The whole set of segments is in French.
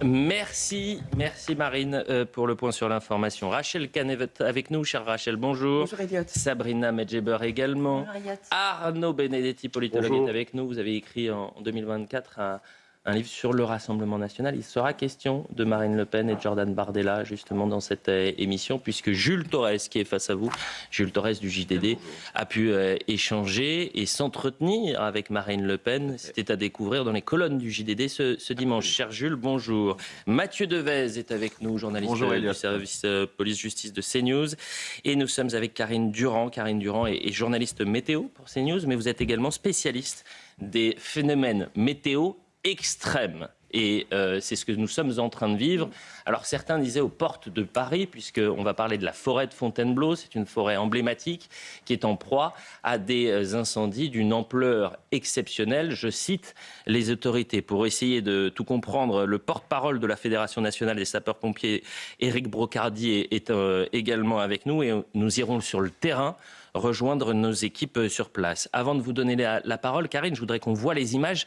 Merci Marine pour le point sur l'information. Rachel Kahn est avec nous. Chère Rachel, bonjour. Bonjour Elliot. Sabrina Medjeber également. Bonjour Elliot. Arnaud Benedetti, politologue, Bonjour. est avec nous. Vous avez écrit en 2024 un livre sur le Rassemblement national. Il sera question de Marine Le Pen et de Jordan Bardella justement dans cette émission, puisque Jules Torres, qui est face à vous, Jules Torres du JDD, a pu échanger et s'entretenir avec Marine Le Pen. C'était à découvrir dans les colonnes du JDD ce dimanche. Cher Jules, bonjour. Mathieu Devez est avec nous, journaliste du service police-justice de CNews. Et nous sommes avec Karine Durand. Karine Durand est journaliste météo pour CNews, mais vous êtes également spécialiste des phénomènes météo extrême. Et c'est ce que nous sommes en train de vivre. Alors certains disaient aux portes de Paris, puisqu'on va parler de la forêt de Fontainebleau, c'est une forêt emblématique qui est en proie à des incendies d'une ampleur exceptionnelle. Je cite les autorités. Pour essayer de tout comprendre, le porte-parole de la Fédération nationale des sapeurs-pompiers, Éric Brocardi, est également avec nous et nous irons sur le terrain rejoindre nos équipes sur place. Avant de vous donner la parole, Karine, je voudrais qu'on voit les images.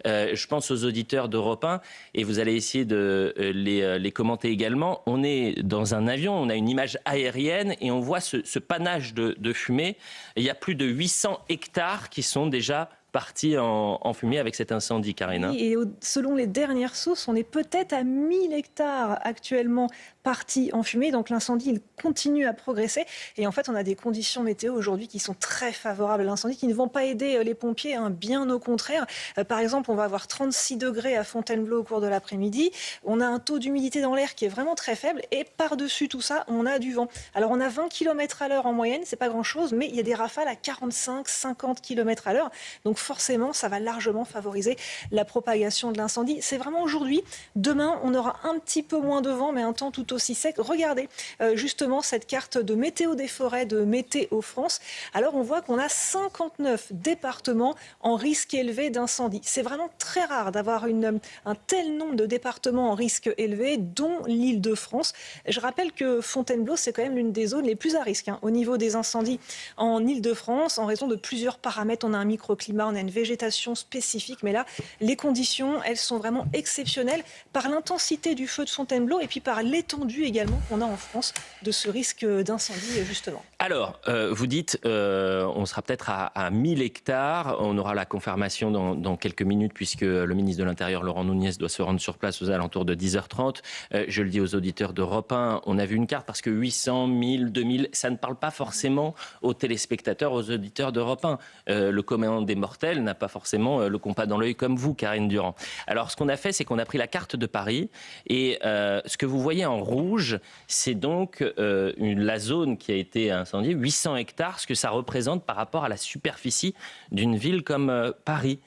Je pense aux auditeurs d'Europe 1 et vous allez essayer de les commenter également. On est dans un avion, on a une image aérienne et on voit ce panache de fumée. Il y a plus de 800 hectares qui sont déjà partis en fumée avec cet incendie, Karine. Oui, et selon les dernières sources, on est peut-être à 1000 hectares actuellement partis en fumée. Donc l'incendie, il continue à progresser. Et en fait, on a des conditions météo aujourd'hui qui sont très favorables à l'incendie, qui ne vont pas aider les pompiers, bien au contraire. Par exemple, on va avoir 36 degrés à Fontainebleau au cours de l'après-midi. On a un taux d'humidité dans l'air qui est vraiment très faible. Et par-dessus tout ça, on a du vent. Alors on a 20 km à l'heure en moyenne, c'est pas grand-chose, mais il y a des rafales à 45-50 km à l'heure. Donc forcément, ça va largement favoriser la propagation de l'incendie. C'est vraiment aujourd'hui. Demain, on aura un petit peu moins de vent, mais un temps tout aussi sec. Regardez justement cette carte de météo des forêts de Météo France. Alors, on voit qu'on a 59 départements en risque élevé d'incendie. C'est vraiment très rare d'avoir un tel nombre de départements en risque élevé, dont l'Île-de-France. Je rappelle que Fontainebleau, c'est quand même l'une des zones les plus à risque au niveau des incendies en Île-de-France, en raison de plusieurs paramètres. On a un microclimat, on a une végétation spécifique, mais là, les conditions, elles sont vraiment exceptionnelles par l'intensité du feu de Fontainebleau et puis par l'étendue également qu'on a en France de ce risque d'incendie, justement. Alors, vous dites, on sera peut-être à 1000 hectares. On aura la confirmation dans quelques minutes, puisque le ministre de l'Intérieur, Laurent Nunez, doit se rendre sur place aux alentours de 10h30. Je le dis aux auditeurs d'Europe 1, on a vu une carte parce que 800, 1000, 2000, ça ne parle pas forcément aux téléspectateurs, aux auditeurs d'Europe 1. Le commun des mortels n'a pas forcément le compas dans l'œil comme vous, Karine Durand. Alors, ce qu'on a fait, c'est qu'on a pris la carte de Paris et ce que vous voyez en rouge, c'est donc la zone qui a été incendiée, 800 hectares, ce que ça représente par rapport à la superficie d'une ville comme Paris.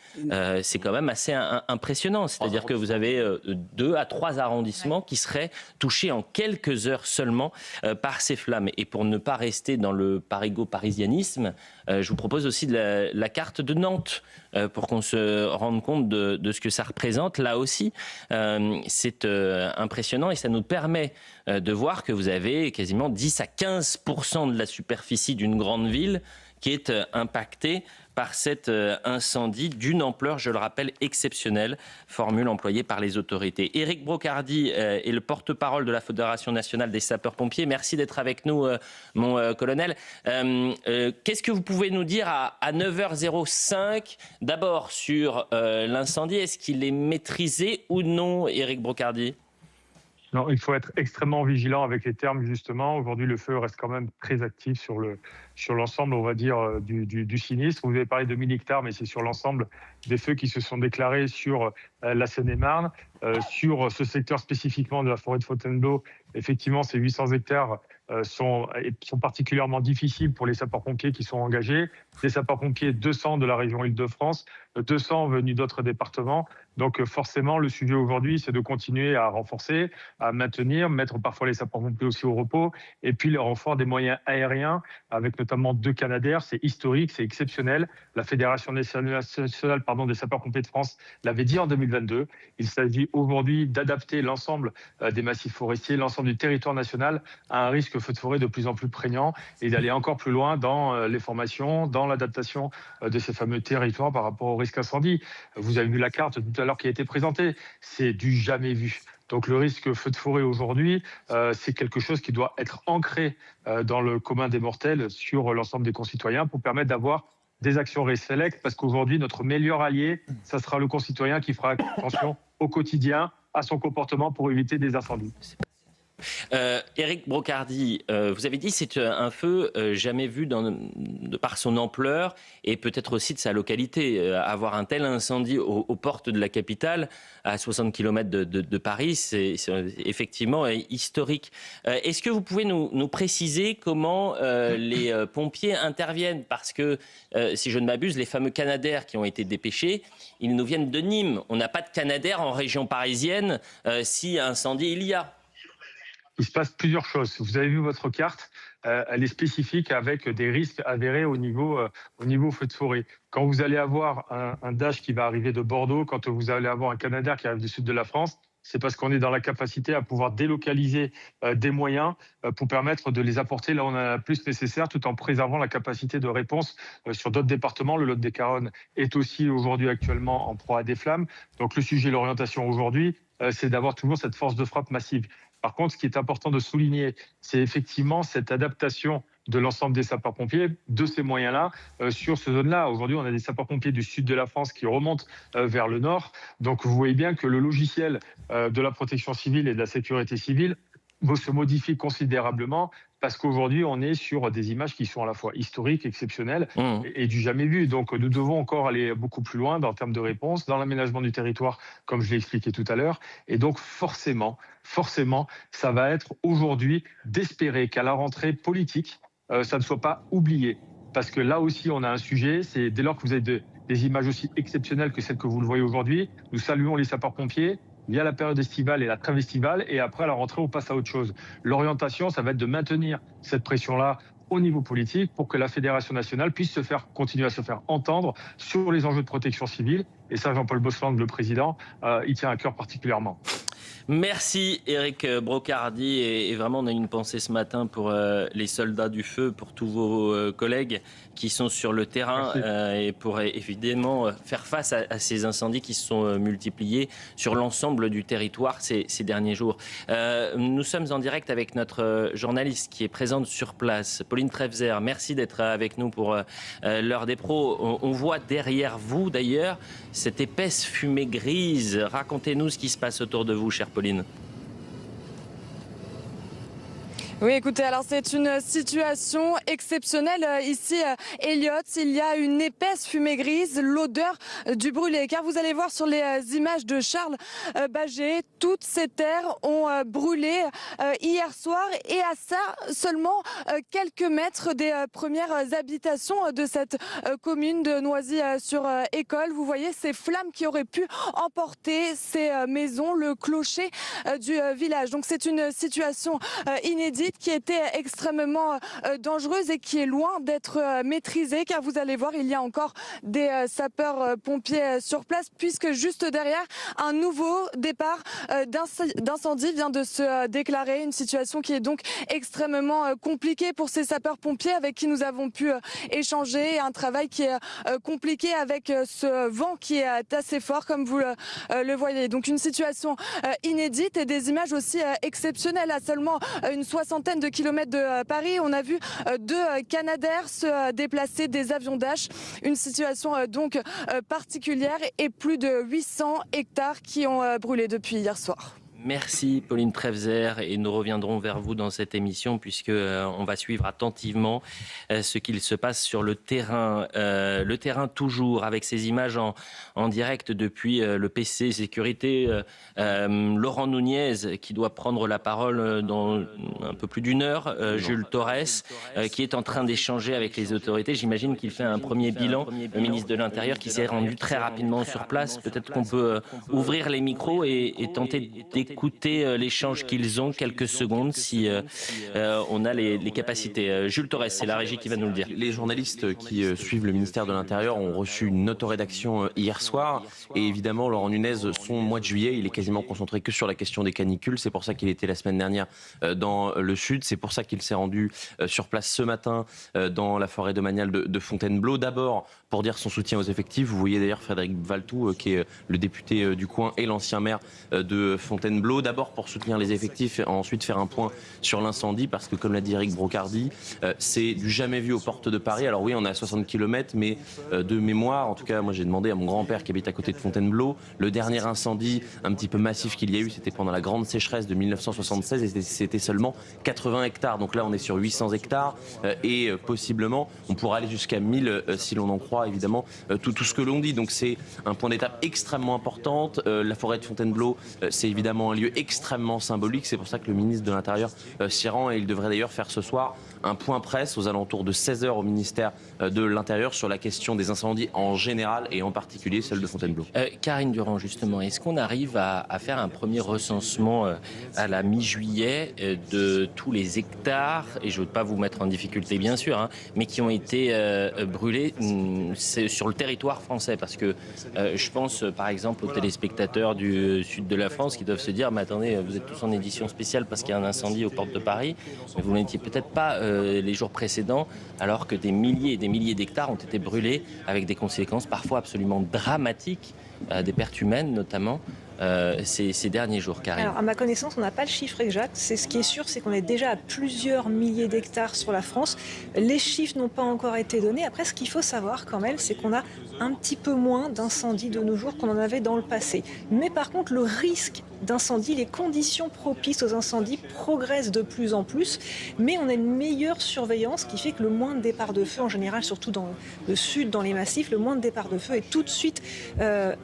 C'est quand même assez impressionnant. C'est-à-dire que vous avez 2 à 3 arrondissements qui seraient touchés en quelques heures seulement par ces flammes. Et pour ne pas rester dans le parigo-parisianisme, je vous propose aussi la carte de Nantes pour qu'on se rende compte de ce que ça représente. Là aussi, c'est impressionnant et ça nous permet de voir que vous avez quasiment 10 à 15% de la superficie d'une grande ville qui est impactée par cet incendie d'une ampleur, je le rappelle, exceptionnelle, formule employée par les autorités. Éric Brocardi est le porte-parole de la Fédération nationale des sapeurs-pompiers. Merci d'être avec nous, mon colonel. Qu'est-ce que vous pouvez nous dire à 9h05, d'abord sur l'incendie? Est-ce qu'il est maîtrisé ou non, Éric Brocardi? Non, il faut être extrêmement vigilant avec les termes, justement. Aujourd'hui, le feu reste quand même très actif sur l'ensemble, on va dire, du sinistre. Vous avez parlé de 1000 hectares, mais c'est sur l'ensemble des feux qui se sont déclarés sur la Seine-et-Marne. Sur ce secteur spécifiquement de la forêt de Fontainebleau, effectivement, ces 800 hectares sont particulièrement difficiles pour les sapeurs-pompiers qui sont engagés. Des sapeurs-pompiers, 200 de la région Île-de-France, 200 venus d'autres départements. Donc forcément, le sujet aujourd'hui, c'est de continuer à renforcer, à mettre parfois les sapeurs-pompiers aussi au repos, et puis le renfort des moyens aériens, avec notamment 2 Canadair. C'est historique, c'est exceptionnel. La Fédération nationale des sapeurs-pompiers de France l'avait dit en 2022. Il s'agit aujourd'hui d'adapter l'ensemble des massifs forestiers, l'ensemble du territoire national à un risque feu de forêt de plus en plus prégnant et d'aller encore plus loin dans les formations, dans l'adaptation de ces fameux territoires par rapport au risque incendie. Vous avez vu la carte tout à l'heure qui a été présentée. C'est du jamais vu. Donc le risque feu de forêt aujourd'hui, c'est quelque chose qui doit être ancré dans le commun des mortels sur l'ensemble des concitoyens pour permettre d'avoir des actions réselectes, parce qu'aujourd'hui, notre meilleur allié, ça sera le concitoyen qui fera attention au quotidien, à son comportement pour éviter des incendies. Éric Brocardi, vous avez dit que c'est un feu jamais vu de par son ampleur et peut-être aussi de sa localité. Avoir un tel incendie aux portes de la capitale, à 60 km de Paris, c'est effectivement historique. Est-ce que vous pouvez nous préciser comment les pompiers interviennent? Parce que, si je ne m'abuse, les fameux Canadair qui ont été dépêchés, ils nous viennent de Nîmes. On n'a pas de Canadair en région parisienne si incendie il y a. Il se passe plusieurs choses. Vous avez vu votre carte, elle est spécifique avec des risques avérés au niveau feu de forêt. Quand vous allez avoir un Dash qui va arriver de Bordeaux, quand vous allez avoir un Canadair qui arrive du sud de la France, c'est parce qu'on est dans la capacité à pouvoir délocaliser des moyens pour permettre de les apporter là où on en a plus nécessaire, tout en préservant la capacité de réponse sur d'autres départements. Le Lot-et-Garonne est aussi aujourd'hui actuellement en proie à des flammes. Donc le sujet, l'orientation aujourd'hui, c'est d'avoir toujours cette force de frappe massive. Par contre, ce qui est important de souligner, c'est effectivement cette adaptation de l'ensemble des sapeurs-pompiers, de ces moyens-là, sur ce zone-là. Aujourd'hui, on a des sapeurs-pompiers du sud de la France qui remontent vers le nord. Donc, vous voyez bien que le logiciel de la protection civile et de la sécurité civile se modifie considérablement, parce qu'aujourd'hui, on est sur des images qui sont à la fois historiques, exceptionnelles et du jamais vu. Donc, nous devons encore aller beaucoup plus loin en termes de réponse, dans l'aménagement du territoire, comme je l'ai expliqué tout à l'heure. Et donc, forcément, ça va être aujourd'hui d'espérer qu'à la rentrée politique, ça ne soit pas oublié. Parce que là aussi, on a un sujet, c'est dès lors que vous avez des images aussi exceptionnelles que celles que vous le voyez aujourd'hui, nous saluons les sapeurs-pompiers, il y a la période estivale et la trêve estivale, et après, à la rentrée, on passe à autre chose. L'orientation, ça va être de maintenir cette pression-là au niveau politique pour que la Fédération nationale puisse continuer à se faire entendre sur les enjeux de protection civile. Et ça, Jean-Paul Bosland, le président, il tient à cœur particulièrement. Merci Éric Brocardi, et vraiment on a une pensée ce matin pour les soldats du feu, pour tous vos collègues qui sont sur le terrain et pour évidemment faire face à ces incendies qui se sont multipliés sur l'ensemble du territoire ces derniers jours. Nous sommes en direct avec notre journaliste qui est présente sur place, Pauline Trefzer. Merci d'être avec nous pour l'heure des pros. On voit derrière vous d'ailleurs cette épaisse fumée grise. Racontez-nous ce qui se passe autour de vous, chère Pauline. Oui, écoutez, alors c'est une situation exceptionnelle ici, Elliot. Il y a une épaisse fumée grise, l'odeur du brûlé. Car vous allez voir sur les images de Charles Baget, toutes ces terres ont brûlé hier soir. Et à ça, seulement quelques mètres des premières habitations de cette commune de Noisy-sur-École. Vous voyez ces flammes qui auraient pu emporter ces maisons, le clocher du village. Donc c'est une situation inédite qui était extrêmement dangereuse et qui est loin d'être maîtrisée, car vous allez voir, il y a encore des sapeurs-pompiers sur place, puisque juste derrière, un nouveau départ d'incendie vient de se déclarer. Une situation qui est donc extrêmement compliquée pour ces sapeurs-pompiers avec qui nous avons pu échanger. Un travail qui est compliqué avec ce vent qui est assez fort, comme vous le voyez. Donc une situation inédite et des images aussi exceptionnelles. À seulement une soixantaine de kilomètres de Paris, on a vu deux Canadair se déplacer, des avions Dash. Une situation donc particulière, et plus de 800 hectares qui ont brûlé depuis hier soir. Merci Pauline Trefzer, et nous reviendrons vers vous dans cette émission puisque on va suivre attentivement ce qu'il se passe sur le terrain. Le terrain toujours avec ces images en direct depuis le PC Sécurité. Laurent Nunez qui doit prendre la parole dans un peu plus d'une heure. Jules Torres qui est en train d'échanger avec les autorités. J'imagine qu'il fait un premier bilan. Le ministre de l'Intérieur qui s'est rendu très rapidement sur place. Peut-être qu'on peut ouvrir les micros et tenter d'écouter l'échange qu'ils ont, quelques secondes, si on a les capacités. Jules Torres, c'est la régie qui va nous le dire. Les journalistes qui suivent le ministère de l'Intérieur ont reçu une auto-rédaction hier soir. Et évidemment, Laurent Nunez, son mois de juillet, il est quasiment concentré que sur la question des canicules. C'est pour ça qu'il était la semaine dernière dans le sud. C'est pour ça qu'il s'est rendu sur place ce matin dans la forêt domaniale de Fontainebleau. D'abord, pour dire son soutien aux effectifs. Vous voyez d'ailleurs Frédéric Valtou, qui est le député du coin et l'ancien maire de Fontainebleau, Fontainebleau, d'abord pour soutenir les effectifs et ensuite faire un point sur l'incendie, parce que comme l'a dit Éric Brocardi, c'est du jamais vu aux portes de Paris. Alors oui, on est à 60 km, mais de mémoire, en tout cas moi j'ai demandé à mon grand-père qui habite à côté de Fontainebleau, le dernier incendie un petit peu massif qu'il y a eu, c'était pendant la grande sécheresse de 1976 et c'était seulement 80 hectares. Donc là on est sur 800 hectares et possiblement on pourra aller jusqu'à 1000 si l'on en croit évidemment tout ce que l'on dit. Donc c'est un point d'étape extrêmement important. La forêt de Fontainebleau, c'est évidemment un lieu extrêmement symbolique. C'est pour ça que le ministre de l'Intérieur s'y rend et il devrait d'ailleurs faire ce soir un point presse aux alentours de 16h au ministère de l'Intérieur sur la question des incendies en général et en particulier celle de Fontainebleau. Karine Durand, justement, est-ce qu'on arrive à faire un premier recensement à la mi-juillet de tous les hectares, et je ne veux pas vous mettre en difficulté bien sûr, hein, mais qui ont été brûlés sur le territoire français? Parce que je pense par exemple aux téléspectateurs du sud de la France qui doivent se dire mais attendez, vous êtes tous en édition spéciale parce qu'il y a un incendie aux portes de Paris, mais vous n'étiez peut-être pas les jours précédents, alors que des milliers et des milliers d'hectares ont été brûlés avec des conséquences parfois absolument dramatiques, des pertes humaines notamment. Ces derniers jours, Karine. Alors, à ma connaissance, on n'a pas le chiffre exact. Ce qui est sûr, c'est qu'on est déjà à plusieurs milliers d'hectares sur la France. Les chiffres n'ont pas encore été donnés. Après, ce qu'il faut savoir quand même, c'est qu'on a un petit peu moins d'incendies de nos jours qu'on en avait dans le passé. Mais par contre, le risque d'incendie, les conditions propices aux incendies progressent de plus en plus. Mais on a une meilleure surveillance qui fait que le moindre départ de feu, en général, surtout dans le sud, dans les massifs, le moindre départ de feu est tout de suite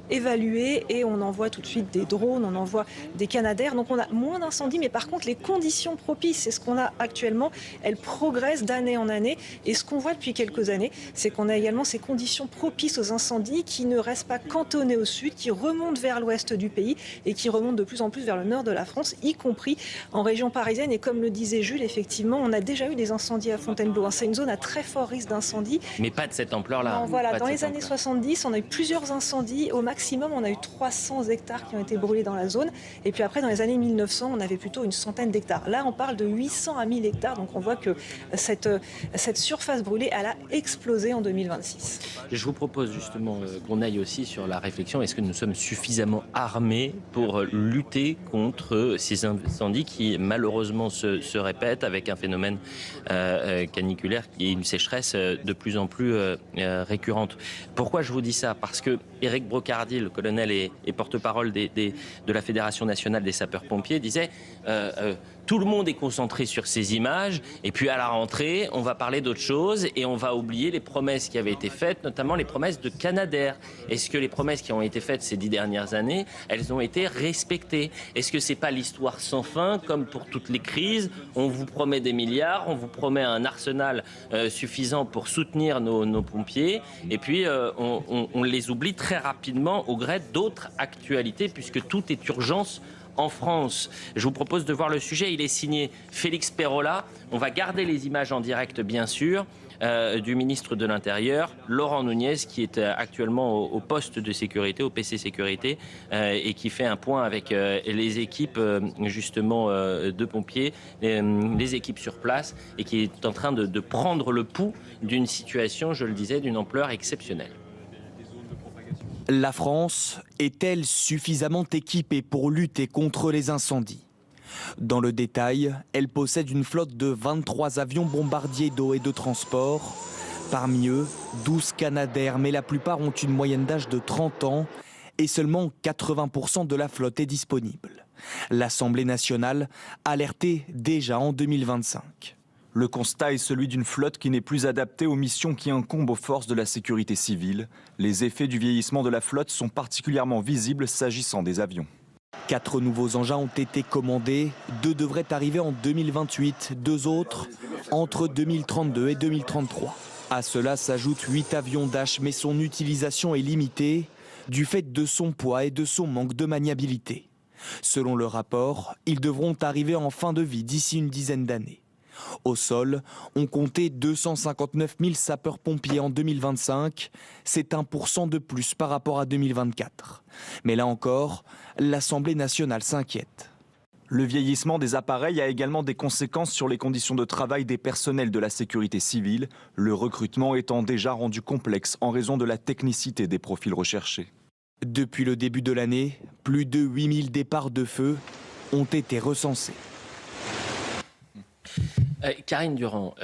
évalué et on envoie tout de suite des drones, on envoie des Canadair. Donc on a moins d'incendies, mais par contre les conditions propices, c'est ce qu'on a actuellement, elles progressent d'année en année. Et ce qu'on voit depuis quelques années, c'est qu'on a également ces conditions propices aux incendies qui ne restent pas cantonnées au sud, qui remontent vers l'ouest du pays et qui remontent de plus en plus vers le nord de la France, y compris en région parisienne. Et comme le disait Jules, effectivement, on a déjà eu des incendies à Fontainebleau. C'est une zone à très fort risque d'incendie. Mais pas de cette ampleur-là. Non, voilà, dans les années 70, on a eu plusieurs incendies. Au maximum, on a eu 300 hectares qui ont été brûlés dans la zone. Et puis après, dans les années 1900, on avait plutôt une centaine d'hectares. Là, on parle de 800 à 1000 hectares. Donc on voit que cette surface brûlée, elle a explosé en 2026. Je vous propose justement qu'on aille aussi sur la réflexion. Est-ce que nous sommes suffisamment armés pour lutter contre ces incendies qui malheureusement se répètent avec un phénomène caniculaire qui est une sécheresse de plus en plus récurrente? Pourquoi je vous dis ça? Parce que Éric Brocardi, le colonel et porte-parole de la Fédération nationale des sapeurs-pompiers, disait tout le monde est concentré sur ces images et puis à la rentrée, on va parler d'autre chose et on va oublier les promesses qui avaient été faites, notamment les promesses de Canadair. Est-ce que les promesses qui ont été faites ces 10 dernières années, elles ont été respectées? Est-ce que c'est pas l'histoire sans fin, comme pour toutes les crises? On vous promet des milliards, on vous promet un arsenal suffisant pour soutenir nos pompiers et puis on les oublie très rapidement au gré d'autres actualités puisque tout est urgence en France. Je vous propose de voir le sujet. Il est signé Félix Perrola. On va garder les images en direct, bien sûr, du ministre de l'Intérieur, Laurent Nunez, qui est actuellement au poste de sécurité, au PC Sécurité, et qui fait un point avec les équipes, justement, de pompiers, les équipes sur place, et qui est en train de prendre le pouls d'une situation, je le disais, d'une ampleur exceptionnelle. La France est-elle suffisamment équipée pour lutter contre les incendies? Dans le détail, elle possède une flotte de 23 avions bombardiers d'eau et de transport. Parmi eux, 12 Canadair, mais la plupart ont une moyenne d'âge de 30 ans et seulement 80% de la flotte est disponible. L'Assemblée nationale alertait déjà en 2025. Le constat est celui d'une flotte qui n'est plus adaptée aux missions qui incombent aux forces de la sécurité civile. Les effets du vieillissement de la flotte sont particulièrement visibles s'agissant des avions. 4 nouveaux engins ont été commandés, 2 devraient arriver en 2028, 2 autres entre 2032 et 2033. À cela s'ajoutent 8 avions Dash, mais son utilisation est limitée du fait de son poids et de son manque de maniabilité. Selon le rapport, ils devront arriver en fin de vie d'ici une dizaine d'années. Au sol, on comptait 259 000 sapeurs-pompiers en 2025. C'est 1% de plus par rapport à 2024. Mais là encore, l'Assemblée nationale s'inquiète. Le vieillissement des appareils a également des conséquences sur les conditions de travail des personnels de la sécurité civile, le recrutement étant déjà rendu complexe en raison de la technicité des profils recherchés. Depuis le début de l'année, plus de 8 000 départs de feu ont été recensés. Karine Durand,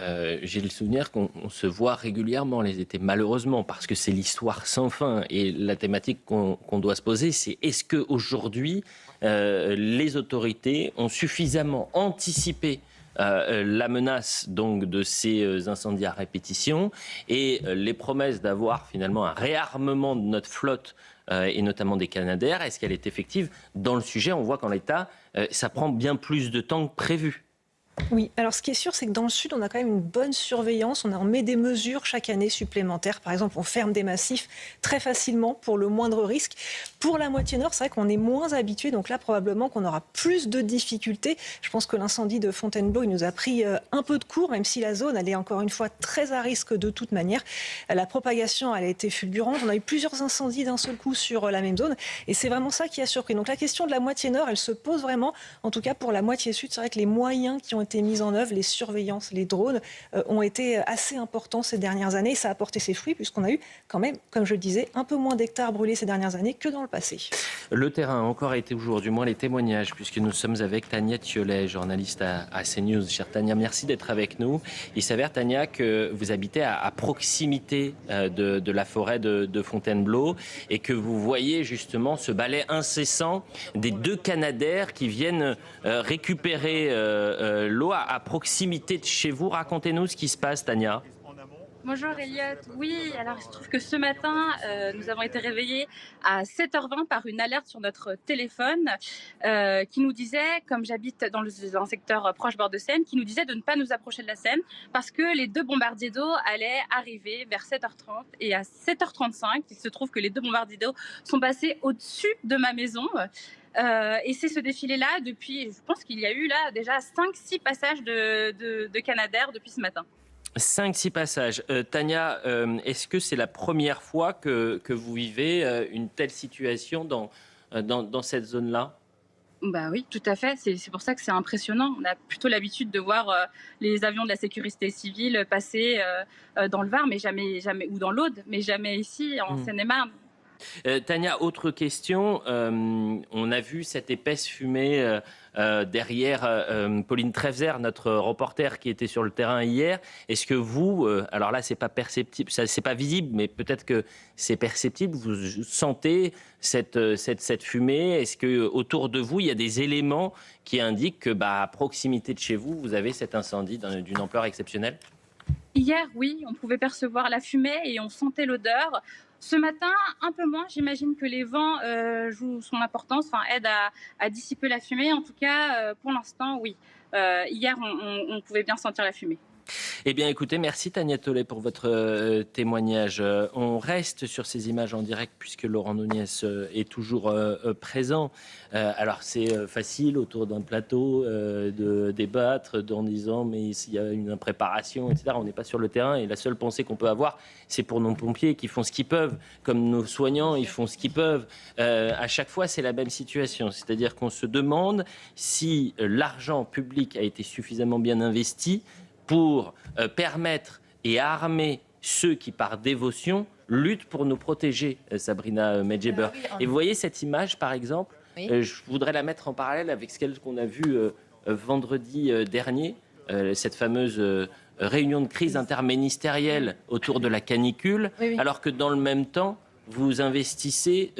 j'ai le souvenir qu'on se voit régulièrement les étés, malheureusement, parce que c'est l'histoire sans fin. Et la thématique qu'on doit se poser, c'est est-ce qu'aujourd'hui, les autorités ont suffisamment anticipé la menace donc de ces incendies à répétition et les promesses d'avoir finalement un réarmement de notre flotte et notamment des Canadair, est-ce qu'elle est effective? Dans le sujet, on voit qu'en l'état, ça prend bien plus de temps que prévu. Oui, alors ce qui est sûr, c'est que dans le sud, on a quand même une bonne surveillance. On en met des mesures chaque année supplémentaires. Par exemple, on ferme des massifs très facilement pour le moindre risque. Pour la moitié nord, c'est vrai qu'on est moins habitué. Donc là, probablement qu'on aura plus de difficultés. Je pense que l'incendie de Fontainebleau, il nous a pris un peu de court, même si la zone, elle est encore une fois très à risque de toute manière. La propagation, elle a été fulgurante. On a eu plusieurs incendies d'un seul coup sur la même zone. Et c'est vraiment ça qui a surpris. Donc la question de la moitié nord, elle se pose vraiment. En tout cas, pour la moitié sud, c'est vrai que les moyens qui ont été mis en œuvre, les surveillances, les drones, ont été assez importants ces dernières années. Et ça a porté ses fruits puisqu'on a eu quand même, comme je le disais, un peu moins d'hectares brûlés ces dernières années que dans le passé. Le terrain a encore été au jour, du moins les témoignages, puisque nous sommes avec Tania Thiollet, journaliste à CNews. Chère Tania, merci d'être avec nous. Il s'avère, Tania, que vous habitez à proximité de la forêt de Fontainebleau et que vous voyez justement ce balai incessant des 2 Canadair qui viennent récupérer l'eau à proximité de chez vous. Racontez-nous ce qui se passe, Tania. Bonjour Elliot. Oui, alors il se trouve que ce matin, nous avons été réveillés à 7h20 par une alerte sur notre téléphone qui nous disait, comme j'habite dans un secteur proche bord de Seine, qui nous disait de ne pas nous approcher de la Seine parce que les 2 bombardiers d'eau allaient arriver vers 7h30 et à 7h35, il se trouve que les 2 bombardiers d'eau sont passés au-dessus de ma maison. Et c'est ce défilé-là depuis, je pense qu'il y a eu là déjà 5-6 passages de Canadair depuis ce matin. 5-6 passages. Tania, est-ce que c'est la première fois que vous vivez une telle situation dans cette zone-là? Bah oui, tout à fait. C'est pour ça que c'est impressionnant. On a plutôt l'habitude de voir les avions de la sécurité civile passer dans le Var, mais jamais, ou dans l'Aude, mais jamais ici, en Seine-et-Marne. Tania, autre question. On a vu cette épaisse fumée derrière Pauline Trefzer, notre reporter qui était sur le terrain hier. Est-ce que vous, alors là c'est pas perceptible, c'est pas visible, mais peut-être que c'est perceptible, vous sentez cette fumée? Est-ce que autour de vous il y a des éléments qui indiquent que à proximité de chez vous, vous avez cet incendie d'une ampleur exceptionnelle? Hier, oui, on pouvait percevoir la fumée et on sentait l'odeur. Ce matin, un peu moins. J'imagine que les vents jouent son importance, aident à dissiper la fumée. En tout cas, pour l'instant, oui. Hier, on pouvait bien sentir la fumée. Eh bien, écoutez, merci Tania Thiollet pour votre témoignage. On reste sur ces images en direct puisque Laurent Nunez est toujours présent. Alors, c'est facile autour d'un plateau de débattre en disant mais s'il y a une impréparation, etc. On n'est pas sur le terrain et la seule pensée qu'on peut avoir, c'est pour nos pompiers qui font ce qu'ils peuvent, comme nos soignants, ils font ce qu'ils peuvent. À chaque fois, c'est la même situation. C'est-à-dire qu'on se demande si l'argent public a été suffisamment bien investi pour permettre et armer ceux qui, par dévotion, luttent pour nous protéger, Sabrina Medjeber. Et vous voyez cette image, par exemple, je voudrais la mettre en parallèle avec celle qu'on a vue vendredi dernier, cette fameuse réunion de crise interministérielle autour de la canicule, alors que dans le même temps, vous investissez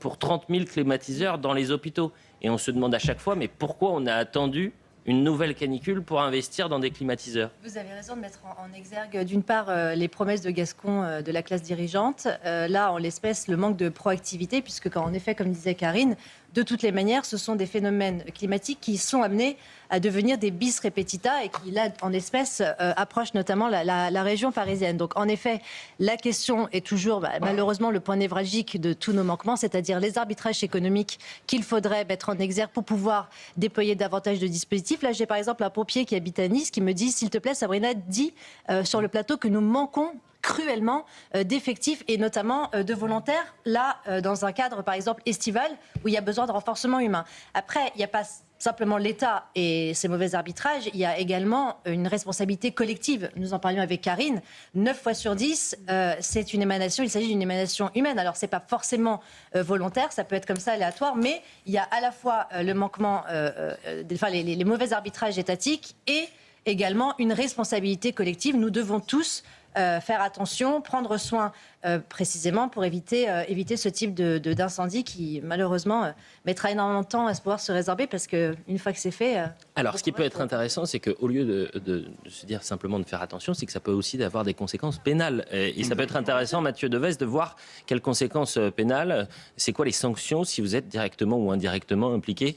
pour 30 000 climatiseurs dans les hôpitaux. Et on se demande à chaque fois, mais pourquoi on a attendu une nouvelle canicule pour investir dans des climatiseurs? Vous avez raison de mettre en exergue, d'une part, les promesses de Gascon de la classe dirigeante. Là, en l'espèce, le manque de proactivité, puisque, en effet, comme disait Karine, de toutes les manières, ce sont des phénomènes climatiques qui sont amenés à devenir des bis repetita et qui, là, en espèce, approchent notamment la région parisienne. Donc, en effet, la question est toujours, malheureusement, le point névralgique de tous nos manquements, c'est-à-dire les arbitrages économiques qu'il faudrait mettre en exergue pour pouvoir déployer davantage de dispositifs. Là, j'ai par exemple un pompier qui habite à Nice qui me dit, s'il te plaît, Sabrina, dis sur le plateau que nous manquons cruellement d'effectifs et notamment de volontaires, là, dans un cadre, par exemple, estival, où il y a besoin de renforcement humain. Après, il n'y a pas simplement l'État et ses mauvais arbitrages, il y a également une responsabilité collective. Nous en parlions avec Karine. 9 fois sur 10, c'est une émanation, il s'agit d'une émanation humaine. Alors, ce n'est pas forcément volontaire, ça peut être comme ça, aléatoire, mais il y a à la fois le manquement, les mauvais arbitrages étatiques et également une responsabilité collective. Nous devons tous faire attention, prendre soin précisément pour éviter ce type d'incendie qui, malheureusement, mettra énormément de temps à pouvoir se résorber parce qu'une fois que c'est fait... Alors, ce qui peut être intéressant, c'est qu'au lieu de se dire simplement de faire attention, c'est que ça peut aussi avoir des conséquences pénales. Et ça peut être intéressant, Mathieu Devez, de voir quelles conséquences pénales, c'est quoi les sanctions si vous êtes directement ou indirectement impliqué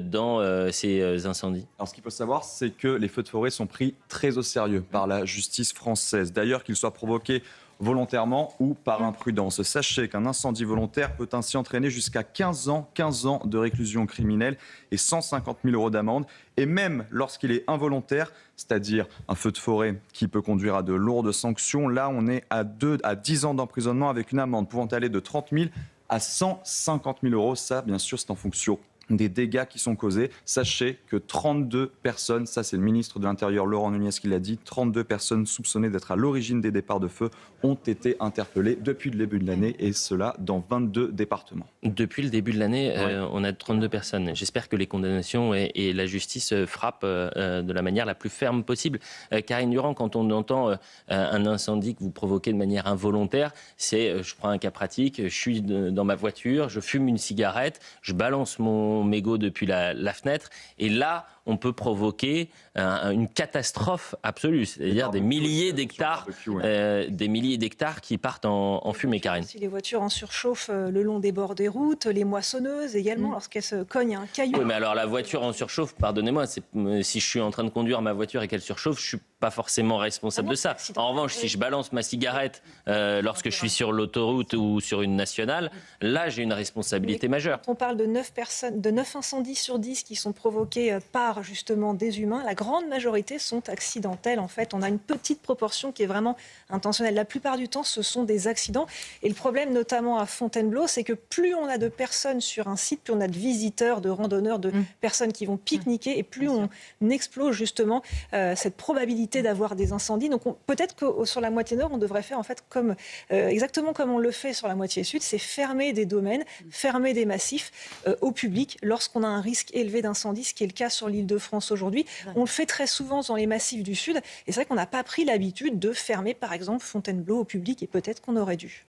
dans ces incendies. Alors, ce qu'il faut savoir, c'est que les feux de forêt sont pris très au sérieux par la justice française. D'ailleurs, qu'ils soient provoqués volontairement ou par imprudence. Sachez qu'un incendie volontaire peut ainsi entraîner jusqu'à 15 ans de réclusion criminelle et 150 000 € d'amende. Et même lorsqu'il est involontaire, c'est-à-dire un feu de forêt qui peut conduire à de lourdes sanctions, là on est à 10 ans d'emprisonnement avec une amende pouvant aller de 30 000 à 150 000 €. Ça, bien sûr, c'est en fonction des dégâts qui sont causés. Sachez que 32 personnes, ça c'est le ministre de l'Intérieur Laurent Nunez qui l'a dit, 32 personnes soupçonnées d'être à l'origine des départs de feu ont été interpellées depuis le début de l'année et cela dans 22 départements. Depuis le début de l'année, on a 32 personnes. J'espère que les condamnations et la justice frappent de la manière la plus ferme possible. Karine Durand, quand on entend un incendie que vous provoquez de manière involontaire, c'est, je prends un cas pratique, je suis dans ma voiture, je fume une cigarette, je balance mon mégot depuis la fenêtre et là on peut provoquer une catastrophe absolue, c'est-à-dire des milliers d'hectares qui partent en fumée, Karine. Si les voitures en surchauffe le long des bords des routes, les moissonneuses également, lorsqu'elles se cognent à un caillou. Oui, mais alors la voiture en surchauffe, pardonnez-moi, si je suis en train de conduire ma voiture et qu'elle surchauffe, je suis pas forcément responsable de ça. En revanche, si je balance ma cigarette lorsque je suis sur l'autoroute ou sur une nationale, là j'ai une responsabilité majeure. Quand on parle de 9 incendies sur 10 qui sont provoqués par justement des humains, la grande majorité sont accidentels. En fait, on a une petite proportion qui est vraiment intentionnelle. La plupart du temps, ce sont des accidents. Et le problème, notamment à Fontainebleau, c'est que plus on a de personnes sur un site, plus on a de visiteurs, de randonneurs, de personnes qui vont pique-niquer, et plus on explose justement cette probabilité d'avoir des incendies. Donc peut-être que sur la moitié nord, on devrait faire en fait exactement comme on le fait sur la moitié sud, c'est fermer des domaines, fermer des massifs au public lorsqu'on a un risque élevé d'incendie, ce qui est le cas sur l'Île-de-France aujourd'hui. On le fait très souvent dans les massifs du Sud. Et c'est vrai qu'on n'a pas pris l'habitude de fermer, par exemple, Fontainebleau au public, et peut-être qu'on aurait dû.